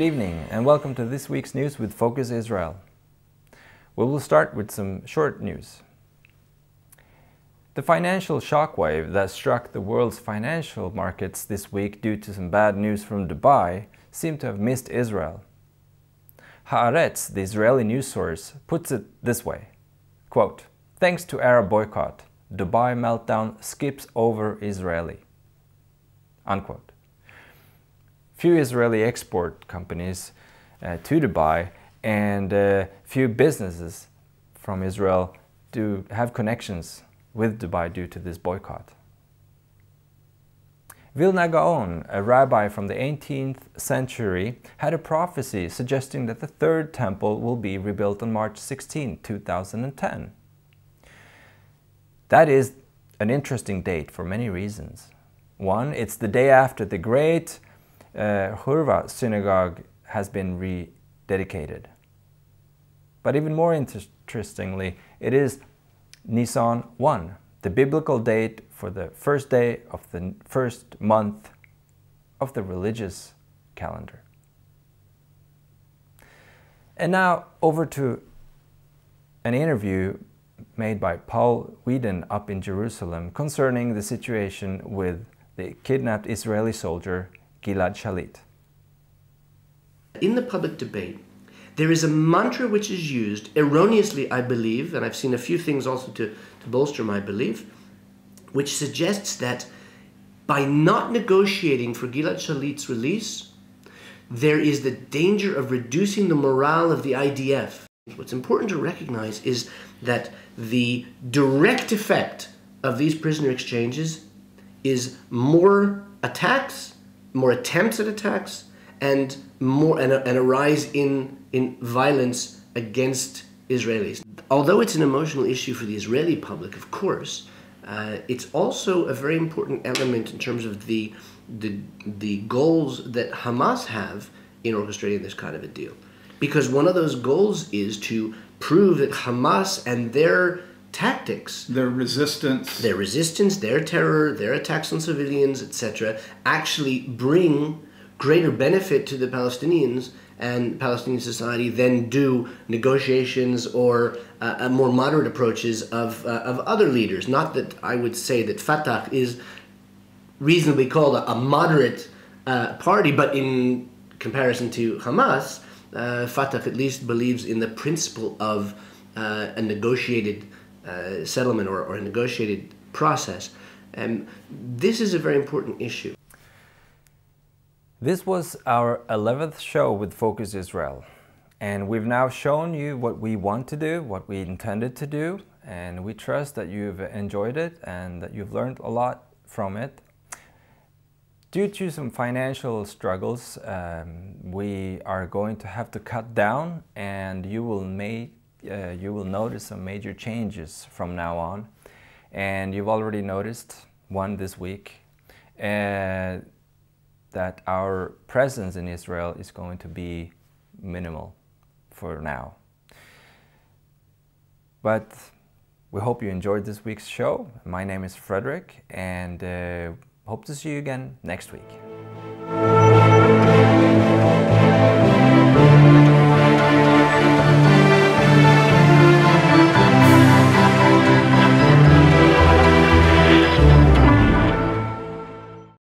evening and welcome to this week's news with Focus Israel. We will start with some short news. The financial shockwave that struck the world's financial markets this week due to some bad news from Dubai seemed to have missed Israel. Haaretz, the Israeli news source, puts it this way, quote, "Thanks to Arab boycott, Dubai meltdown skips over Israeli." Unquote. Few Israeli export companies to Dubai and few businesses from Israel do have connections with Dubai due to this boycott. Vilna Gaon, a rabbi from the 18th century, had a prophecy suggesting that the third temple will be rebuilt on March 16, 2010. That is an interesting date for many reasons. One, it's the day after the great Hurva synagogue has been rededicated. But even more interestingly, it is Nisan 1, the biblical date for the first day of the first month of the religious calendar. And now over to an interview made by Paul Whedon up in Jerusalem concerning the situation with the kidnapped Israeli soldier Gilad Shalit. In the public debate, there is a mantra which is used, erroneously I believe, and I've seen a few things also to bolster my belief, which suggests that by not negotiating for Gilad Shalit's release, there is the danger of reducing the morale of the IDF. What's important to recognize is that the direct effect of these prisoner exchanges is more attacks, more attempts at attacks, and a rise in violence against Israelis. Although it's an emotional issue for the Israeli public, of course, it's also a very important element in terms of the goals that Hamas have in orchestrating this kind of a deal. Because one of those goals is to prove that Hamas and their tactics, their resistance, their terror, their attacks on civilians, etc., actually bring greater benefit to the Palestinians and Palestinian society than do negotiations or more moderate approaches of other leaders. Not that I would say that Fatah is reasonably called a moderate party, but in comparison to Hamas, Fatah at least believes in the principle of a negotiated settlement or a negotiated process. This is a very important issue. This was our 11th show with Focus Israel, and we've now shown you what we want to do, what we intended to do, and we trust that you've enjoyed it and that you've learned a lot from it. Due to some financial struggles, we are going to have to cut down, and you will notice some major changes from now on. And you've already noticed one this week, that our presence in Israel is going to be minimal for now. But we hope you enjoyed this week's show. My name is Frederick, and hope to see you again next week.